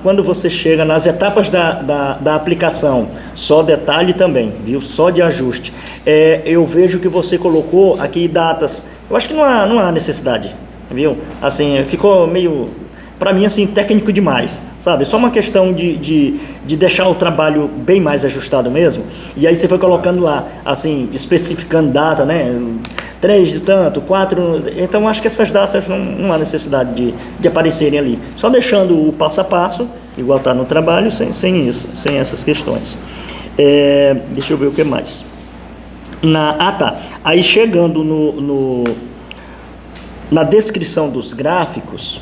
quando você chega nas etapas da aplicação, só detalhe também, viu? Só de ajuste. Eu vejo que você colocou aqui datas. Eu acho que não há necessidade, viu? Assim, ficou meio, para mim, assim, técnico demais, sabe? Só uma questão de deixar o trabalho bem mais ajustado mesmo. E aí você foi colocando lá, assim, especificando data, né? 3 de tanto, 4... Então, acho que essas datas não há necessidade de aparecerem ali. Só deixando o passo a passo, igual está no trabalho, sem isso, sem essas questões. Deixa eu ver o que mais. Tá. Aí, chegando na descrição dos gráficos,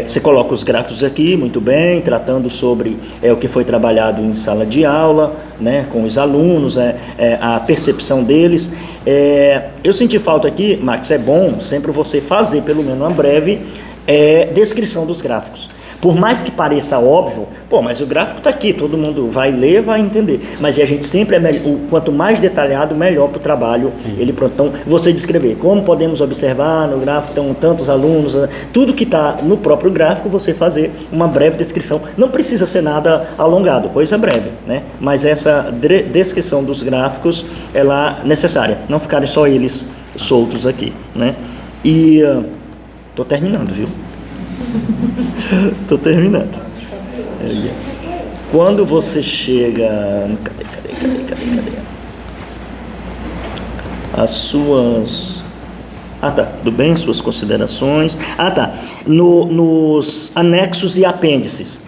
você coloca os gráficos aqui, muito bem, tratando sobre o que foi trabalhado em sala de aula, né, com os alunos, a percepção deles. Eu senti falta aqui, Max, é bom sempre você fazer, pelo menos uma breve descrição dos gráficos. Por mais que pareça óbvio, mas o gráfico está aqui, todo mundo vai ler, vai entender. Mas a gente sempre quanto mais detalhado, melhor para o trabalho. Então, você descrever como podemos observar no gráfico, estão tantos alunos, tudo que está no próprio gráfico, você fazer uma breve descrição. Não precisa ser nada alongado, coisa breve, né? Mas essa descrição dos gráficos, ela é necessária, não ficarem só eles soltos aqui, né? E estou terminando, viu? Estou terminando. Quando você chega... Cadê? As suas... tá, tudo bem, suas considerações. Tá, nos anexos e apêndices.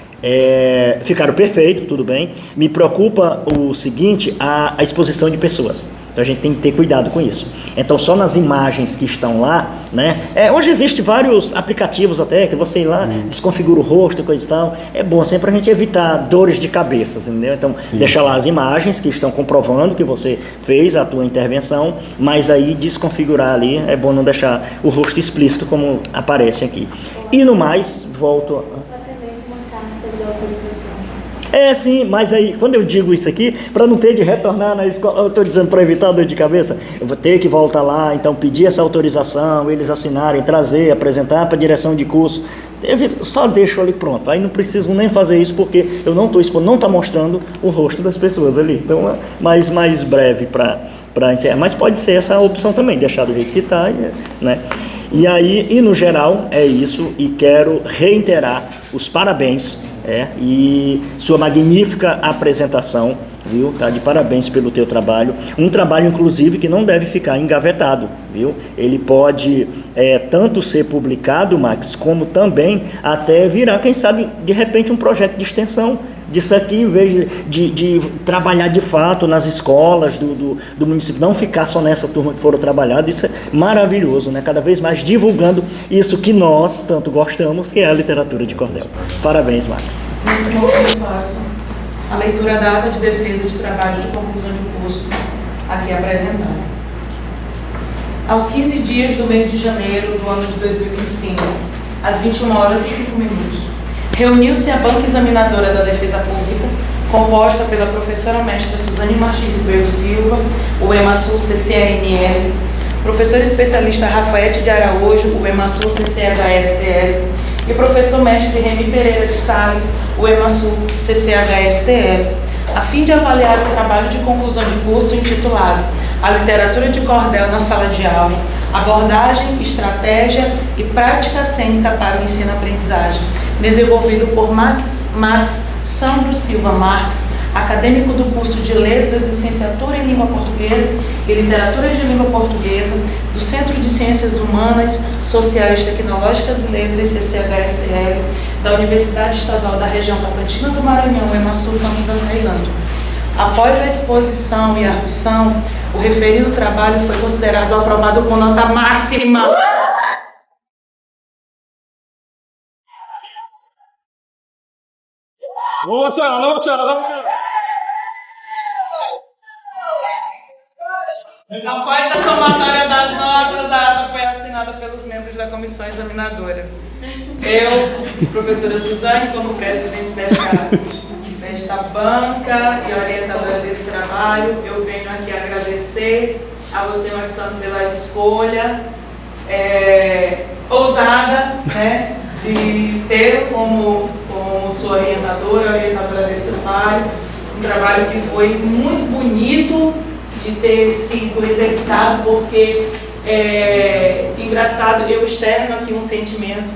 Ficaram perfeito, tudo bem. Me preocupa o seguinte, a exposição de pessoas. Então a gente tem que ter cuidado com isso. Então só nas imagens que estão lá, né? Hoje existem vários aplicativos até, que você ir lá, desconfigura o rosto e coisa e tal. É bom sempre para a gente evitar dores de cabeça, entendeu? Então deixa lá as imagens que estão comprovando que você fez a tua intervenção, mas aí desconfigurar ali, é bom não deixar o rosto explícito como aparece aqui. E no mais, volto... De autorização. Sim, mas aí, quando eu digo isso aqui, para não ter de retornar na escola, eu estou dizendo para evitar dor de cabeça, eu vou ter que voltar lá, então pedir essa autorização, eles assinarem, trazer, apresentar para a direção de curso, só deixo ali pronto, aí não preciso nem fazer isso, porque eu não estou expondo, não está mostrando o rosto das pessoas ali, então é mais breve para encerrar, mas pode ser essa opção também, deixar do jeito que está, né? E aí, no geral, é isso, e quero reiterar os parabéns, e sua magnífica apresentação, viu? Tá de parabéns pelo teu trabalho, um trabalho, inclusive, que não deve ficar engavetado, viu? Ele pode tanto ser publicado, Max, como também até virar, quem sabe, de repente, um projeto de extensão disso aqui, em vez de trabalhar de fato nas escolas do município, não ficar só nessa turma que foram trabalhados. Isso é maravilhoso, né? Cada vez mais divulgando isso que nós tanto gostamos, que é a literatura de cordel. Parabéns, Max. Nesse momento eu faço a leitura da ata de defesa de trabalho de conclusão de curso aqui apresentada. Aos 15 dias do mês de janeiro do ano de 2025, às 21h05, reuniu-se a banca examinadora da Defesa Pública, composta pela professora mestra Suzane Martins Ribeiro Silva, o EMASUL CCNL, professor especialista Rafaete de Araújo, o EMASUL CCHSTL, e professor mestre Remy Pereira de Salles, o EMASUL CCHSTL, a fim de avaliar o trabalho de conclusão de curso intitulado A Literatura de Cordel na Sala de Aula, Abordagem, Estratégia e Prática Cênica para o Ensino-Aprendizagem, desenvolvido por Max Sandro Silva Marques, acadêmico do curso de Letras, Licenciatura em Língua Portuguesa e Literatura de Língua Portuguesa, do Centro de Ciências Humanas, Sociais, Tecnológicas e Letras, CCHSTL, da Universidade Estadual da Região Tacantina do Maranhão, EMASUL, campus da Ceilândia. Após a exposição e arguição, o referido trabalho foi considerado aprovado com nota máxima. Após a somatória das notas, a ata foi assinada pelos membros da comissão examinadora. Eu, professora Suzane, como presidente desta banca e orientadora desse trabalho, eu venho aqui agradecer a você, Max Santos, pela escolha ousada, né, de ter como sua orientadora desse trabalho, um trabalho que foi muito bonito de ter sido executado, porque, engraçado, eu externo aqui um sentimento.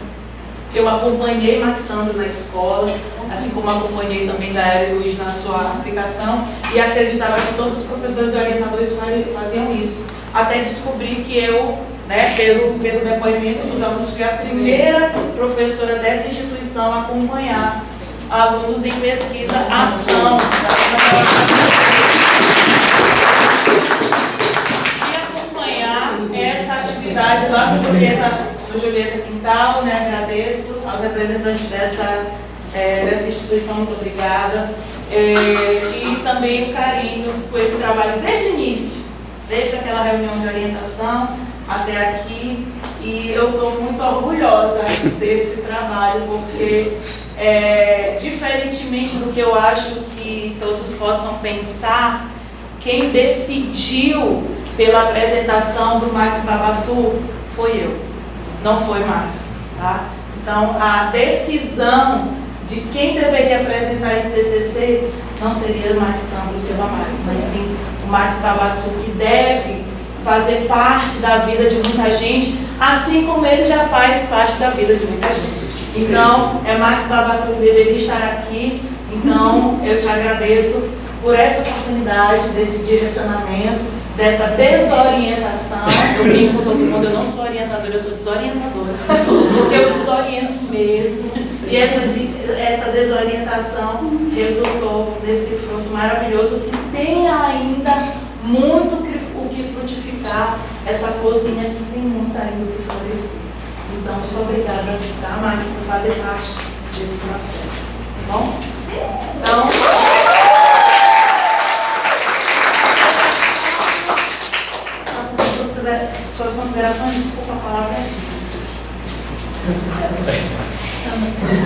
Eu acompanhei Max Santos na escola, assim como acompanhei também Daiara e Luiz na sua aplicação, e acreditava que todos os professores e orientadores faziam isso. Até descobri que eu, né, pelo depoimento dos alunos, fui a primeira professora dessa instituição a acompanhar alunos em pesquisa, ação, e acompanhar essa atividade lá no Julieta Quintal, né? Agradeço aos representantes dessa instituição, muito obrigada, e também o carinho com esse trabalho desde o início, desde aquela reunião de orientação até aqui, e eu estou muito orgulhosa desse trabalho, porque diferentemente do que eu acho que todos possam pensar, quem decidiu pela apresentação do Max Babassu foi eu, não foi Max, tá? Então, a decisão de quem deveria apresentar esse TCC não seria o Max Santos Silva Max, mas sim o Max Babassu, que deve fazer parte da vida de muita gente, assim como ele já faz parte da vida de muita gente. Então, é Max Babassu que deveria estar aqui. Então, eu te agradeço por essa oportunidade, desse direcionamento, dessa desorientação. Eu brinco com todo mundo, eu não sou orientadora, eu sou desorientadora, porque eu desoriento mesmo. E essa desorientação resultou nesse fruto maravilhoso que tem ainda muito o que frutificar. Essa florzinha aqui tem muito ainda o que florescer. Então, muito obrigada, tá, Max, por fazer parte desse processo. Tá bom? Então, suas considerações, desculpa, a palavra é sua.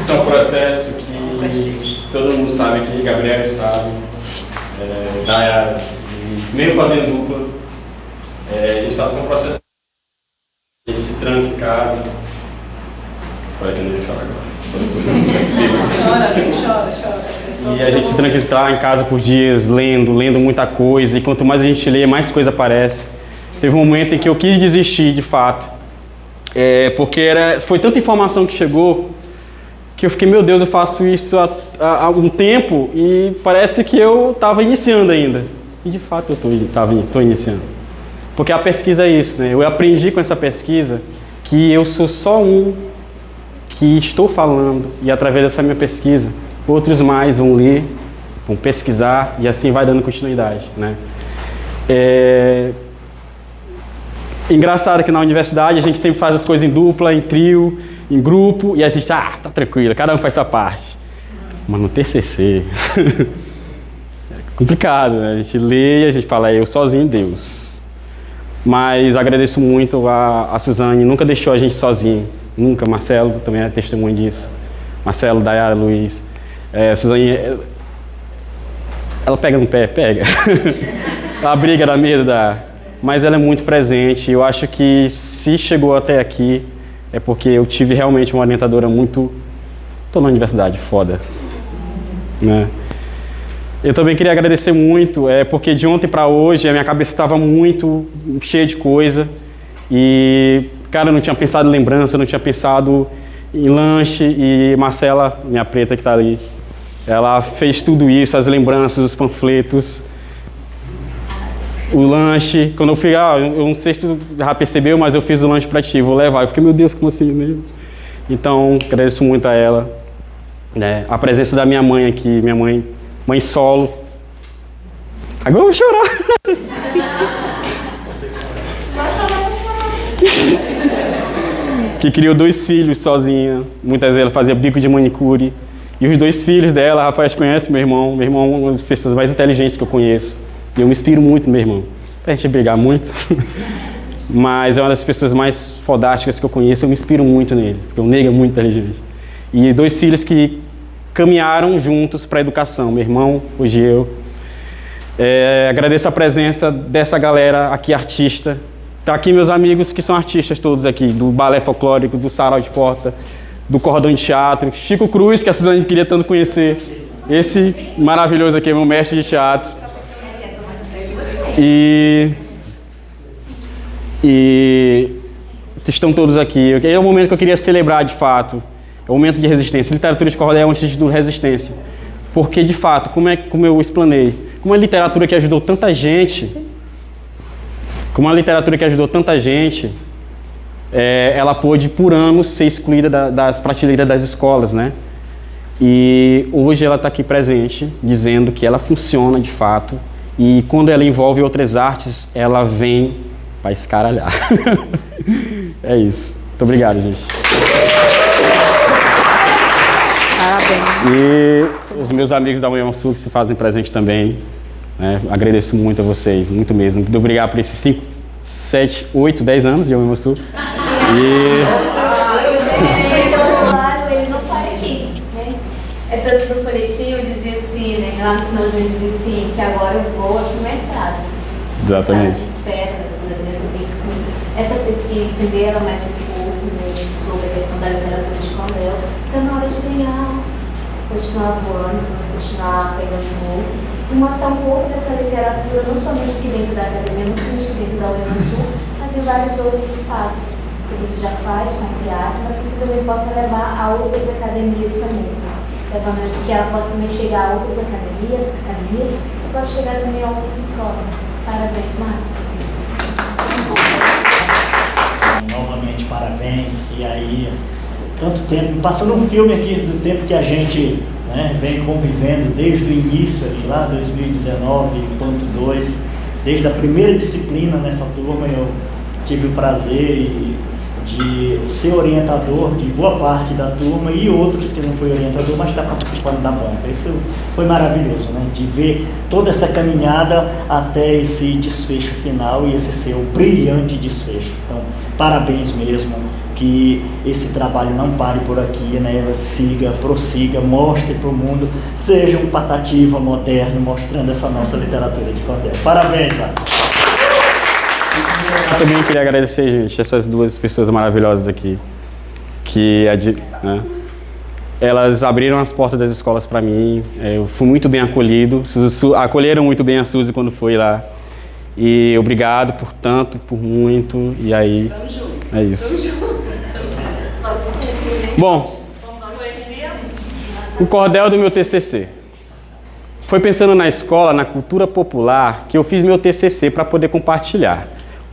Esse é um processo que todo mundo sabe aqui, Gabriel sabe, Daiara, mesmo fazendo dupla, a gente sabe que é um processo. A gente se tranca em casa. Olha que eu não ia chorar agora. Chora. E a gente se tranca em casa por dias, lendo muita coisa, e quanto mais a gente lê, mais coisa aparece. Teve um momento em que eu quis desistir, de fato, porque foi tanta informação que chegou, que eu fiquei, meu Deus, eu faço isso há um tempo e parece que eu estava iniciando ainda. E de fato eu estou iniciando. Porque a pesquisa é isso, né? Eu aprendi com essa pesquisa que eu sou só um que estou falando, e através dessa minha pesquisa, outros mais vão ler, vão pesquisar, e assim vai dando continuidade, né? Engraçado que na universidade a gente sempre faz as coisas em dupla, em trio, em grupo, e a gente, tá tranquilo, cada um faz sua parte. Mas no TCC, é complicado, né? A gente lê e a gente fala, eu sozinho, Deus. Mas agradeço muito a Suzane, nunca deixou a gente sozinho, nunca. Marcelo também é testemunho disso. Marcelo, Daiara, Luiz. Suzane, ela pega no pé, pega. Ela briga, dá medo, mas ela é muito presente. Eu acho que se chegou até aqui é porque eu tive realmente uma orientadora muito... Estou na universidade, foda, né? Eu também queria agradecer muito, porque de ontem para hoje a minha cabeça estava muito cheia de coisa e, cara, eu não tinha pensado em lembrança, não tinha pensado em lanche, e Marcela, minha preta que está ali, ela fez tudo isso, as lembranças, os panfletos, o lanche. Quando eu fui, eu não sei se tu já percebeu, mas eu fiz o lanche para ti, vou levar. Eu fiquei, meu Deus, como assim, né? Então, agradeço muito a ela, né? A presença da minha mãe aqui, minha mãe solo. Agora eu vou chorar. Que criou 2 filhos sozinha. Muitas vezes ela fazia bico de manicure. E os 2 filhos dela, Rafael conhece meu irmão. Meu irmão é uma das pessoas mais inteligentes que eu conheço. E eu me inspiro muito no meu irmão. Pra gente brigar muito. Mas é uma das pessoas mais fodásticas que eu conheço. Eu me inspiro muito nele. Porque o nego é muito inteligente. E 2 filhos que caminharam juntos para a educação. Meu irmão, hoje eu. Agradeço a presença dessa galera aqui, artista. Tá aqui meus amigos que são artistas todos aqui, do Balé Folclórico, do Sarau de Porta, do Cordão de Teatro, Chico Cruz, que a Suzane queria tanto conhecer. Esse maravilhoso aqui é meu mestre de teatro. E estão todos aqui. É o momento que eu queria celebrar, de fato. É o momento de resistência. Literatura de cordel é um instituto de resistência. Porque, de fato, como eu explanei, como uma literatura que ajudou tanta gente, ela pôde, por anos, ser excluída das prateleiras das escolas, né? E hoje ela está aqui presente, dizendo que ela funciona, de fato, e quando ela envolve outras artes, ela vem para escaralhar. É isso. Muito obrigado, gente. Parabéns. E os meus amigos da UEMA Sul que se fazem presente também, né? Agradeço muito a vocês, muito mesmo. Muito obrigado por esses 5, 7, 8, 10 anos de UEMA Sul. Ele não para aqui, né? É tanto no folhetinho, dizia assim, né? Lá no final do ano dizia assim, que agora eu vou aqui no mestrado. Exatamente. Espera essa pesquisa, entender ela mais um pouco, né, sobre a questão da literatura de cordel. Está na hora de ganhar, continuar voando, continuar pegando voo e mostrar um pouco dessa literatura, não somente aqui dentro da academia, não somente aqui dentro da UEMA Sul, mas em vários outros espaços que você já faz com o teatro, mas que você também possa levar a outras academias também. Levando assim que ela possa também chegar a outras academias e possa chegar também a outras escolas. Parabéns, Max. Novamente, parabéns. E aí, tanto tempo, passando um filme aqui do tempo que a gente, né, vem convivendo desde o início, ali, lá 2019.2, desde a primeira disciplina nessa turma, eu tive o prazer de ser orientador de boa parte da turma e outros que não foi orientador, mas está participando da banca. Isso foi maravilhoso, né? De ver toda essa caminhada até esse desfecho final e esse seu brilhante desfecho. Então, parabéns mesmo, que esse trabalho não pare por aqui, né? Siga, prossiga, mostre para o mundo, seja um Patativa moderno, mostrando essa nossa literatura de cordel. Parabéns, cara. Eu também queria agradecer, gente, essas duas pessoas maravilhosas aqui, que né, elas abriram as portas das escolas para mim. Eu fui muito bem acolhido, acolheram muito bem a Suzy quando foi lá. E obrigado por tanto, por muito, e aí é isso. Bom, o cordel do meu TCC. Foi pensando na escola, na cultura popular, que eu fiz meu TCC para poder compartilhar.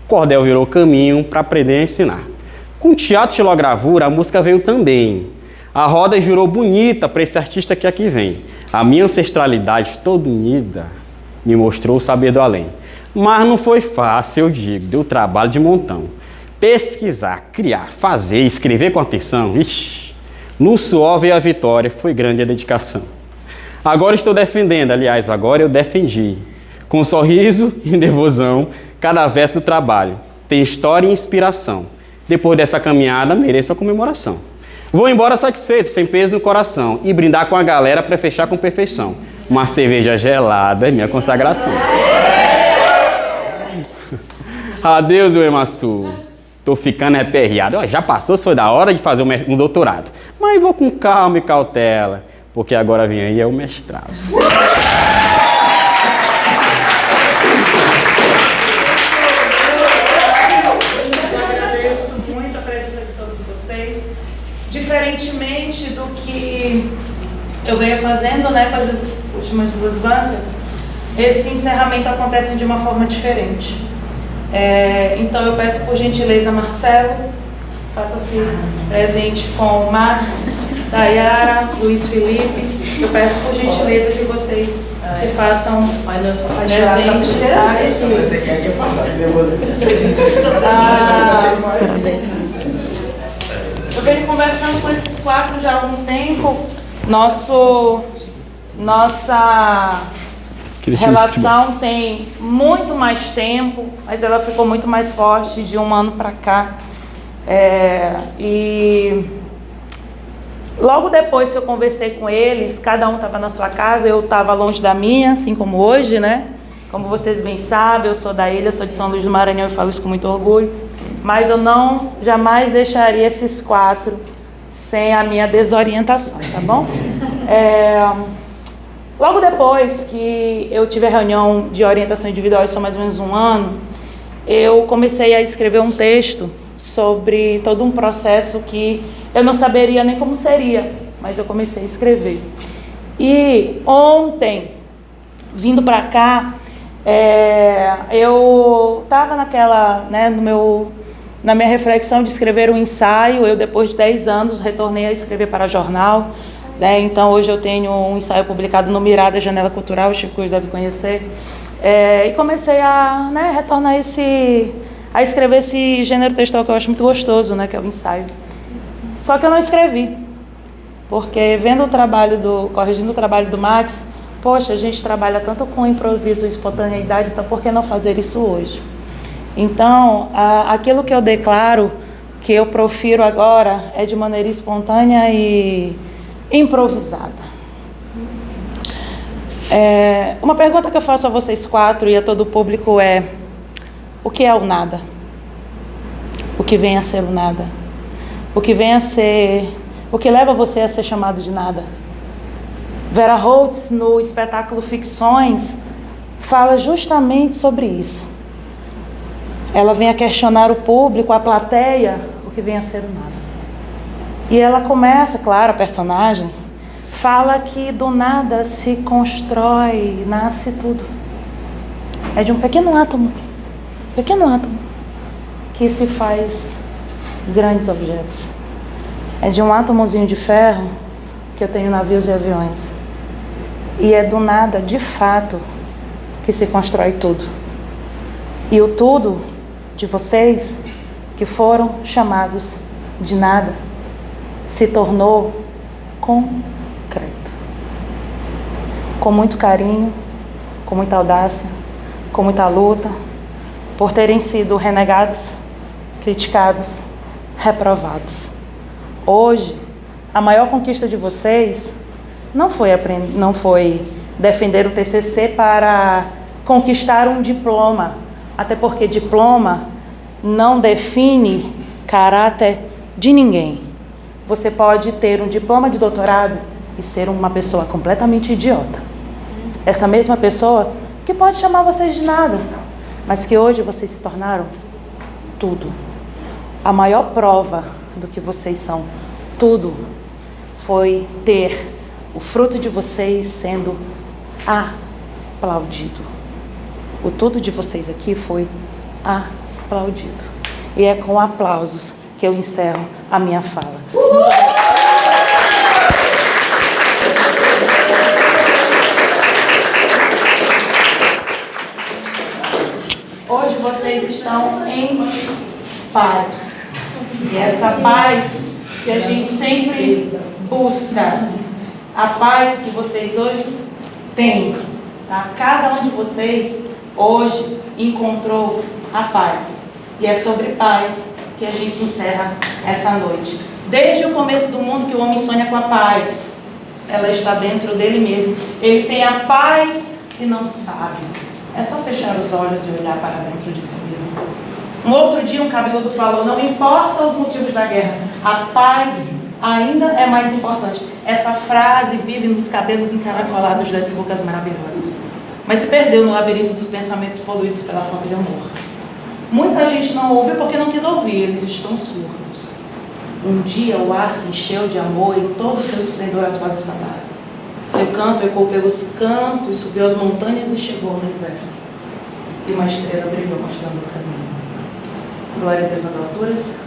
O cordel virou caminho para aprender a ensinar. Com teatro e xilogravura, a música veio também. A roda jurou bonita para esse artista que aqui vem. A minha ancestralidade toda unida me mostrou o saber do além. Mas não foi fácil, eu digo, deu trabalho de montão. Pesquisar, criar, fazer, escrever com atenção, ixi, no suor veio a vitória, foi grande a dedicação. Agora estou defendendo, aliás, agora eu defendi. Com sorriso e nervosão, cada verso do trabalho tem história e inspiração. Depois dessa caminhada, mereço a comemoração. Vou embora satisfeito, sem peso no coração, e brindar com a galera para fechar com perfeição. Uma cerveja gelada é minha consagração. Adeus, UEMA Sul. Tô ficando aperreado. Já passou, foi da hora de fazer um doutorado. Mas vou com calma e cautela, porque agora vem aí é o mestrado. Diferentemente do que eu venho fazendo, né, com as últimas duas bancas, esse encerramento acontece de uma forma diferente. Então eu peço por gentileza, Marcelo, faça-se presente com Max, Dayara, Luiz Felipe. Eu peço por gentileza que vocês se façam presente. Eu venho conversando com esses quatro já há algum tempo. Nossa relação tem muito mais tempo, mas ela ficou muito mais forte de um ano para cá. E logo depois que eu conversei com eles, cada um estava na sua casa, eu estava longe da minha, assim como hoje, né? Como vocês bem sabem, eu sou da ilha, sou de São Luís do Maranhão e falo isso com muito orgulho. Mas eu jamais deixaria esses 4 sem a minha desorientação, tá bom? Logo depois que eu tive a reunião de orientação individual, isso há mais ou menos 1 ano, eu comecei a escrever um texto sobre todo um processo que eu não saberia nem como seria, mas eu comecei a escrever. E ontem, vindo para cá, eu estava naquela, né, na minha reflexão de escrever um ensaio. Eu, depois de 10 anos, retornei a escrever para jornal, né? Então hoje eu tenho um ensaio publicado no Mirada Janela Cultural, o Chico deve conhecer, e comecei a, né, retornar a escrever esse gênero textual que eu acho muito gostoso, né, que é o ensaio. Só que eu não escrevi, porque corrigindo o trabalho do Max, poxa, a gente trabalha tanto com improviso e espontaneidade, então por que não fazer isso hoje? Então, aquilo que eu declaro, que eu profiro agora, é de maneira espontânea e improvisada. Uma pergunta que eu faço a vocês 4 e a todo o público é: o que é o nada? O que vem a ser o nada? O que leva você a ser chamado de nada? Vera Holtz, no espetáculo Ficções, fala justamente sobre isso. Ela vem a questionar o público, a plateia, o que vem a ser o nada. E ela começa, claro, a personagem fala que do nada se constrói, nasce tudo. É de um pequeno átomo que se faz grandes objetos. É de um átomozinho de ferro que eu tenho navios e aviões. E é do nada, de fato, que se constrói tudo. E o tudo de vocês, que foram chamados de nada, se tornou concreto. Com muito carinho, com muita audácia, com muita luta, por terem sido renegados, criticados, reprovados. Hoje, a maior conquista de vocês não foi defender o TCC para conquistar um diploma, até porque diploma não define caráter de ninguém. Você pode ter um diploma de doutorado e ser uma pessoa completamente idiota. Essa mesma pessoa que pode chamar vocês de nada, mas que hoje vocês se tornaram tudo. A maior prova do que vocês são tudo foi ter o fruto de vocês sendo aplaudido. O tudo de vocês aqui foi aplaudido. E é com aplausos que eu encerro a minha fala. Hoje vocês estão em paz. E essa paz que a gente sempre busca, a paz que vocês hoje têm, tá? Cada um de vocês hoje encontrou a paz. E é sobre paz que a gente encerra essa noite. Desde o começo do mundo que o homem sonha com a paz, ela está dentro dele mesmo. Ele tem a paz e não sabe. É só fechar os olhos e olhar para dentro de si mesmo. Um outro dia um cabeludo falou: não importa os motivos da guerra, a paz ainda é mais importante. Essa frase vive nos cabelos encaracolados das rugas maravilhosas, mas se perdeu no labirinto dos pensamentos poluídos pela falta de amor. Muita gente não ouve porque não quis ouvir, eles estão surdos. Um dia o ar se encheu de amor e em todo o seu esplendor as vozes cantaram. Seu canto ecoou pelos cantos, subiu as montanhas e chegou ao universo. E uma estrela brilhou mostrando o caminho. Glória a Deus nas alturas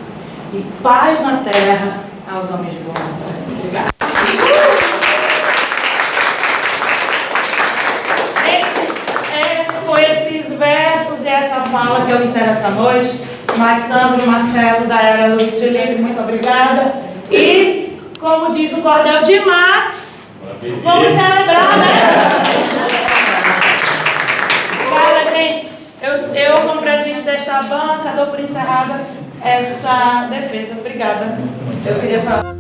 e paz na terra aos homens de boa vontade. Obrigada. Com esses versos e essa fala que eu encerro essa noite. Max Sandro, Marcelo, Dayara, Luiz Felipe, muito obrigada. E, como diz o cordel de Max, vamos celebrar, né? Obrigada, gente. Eu, como presidente desta banca, dou por encerrada essa defesa. Obrigada. Eu queria falar.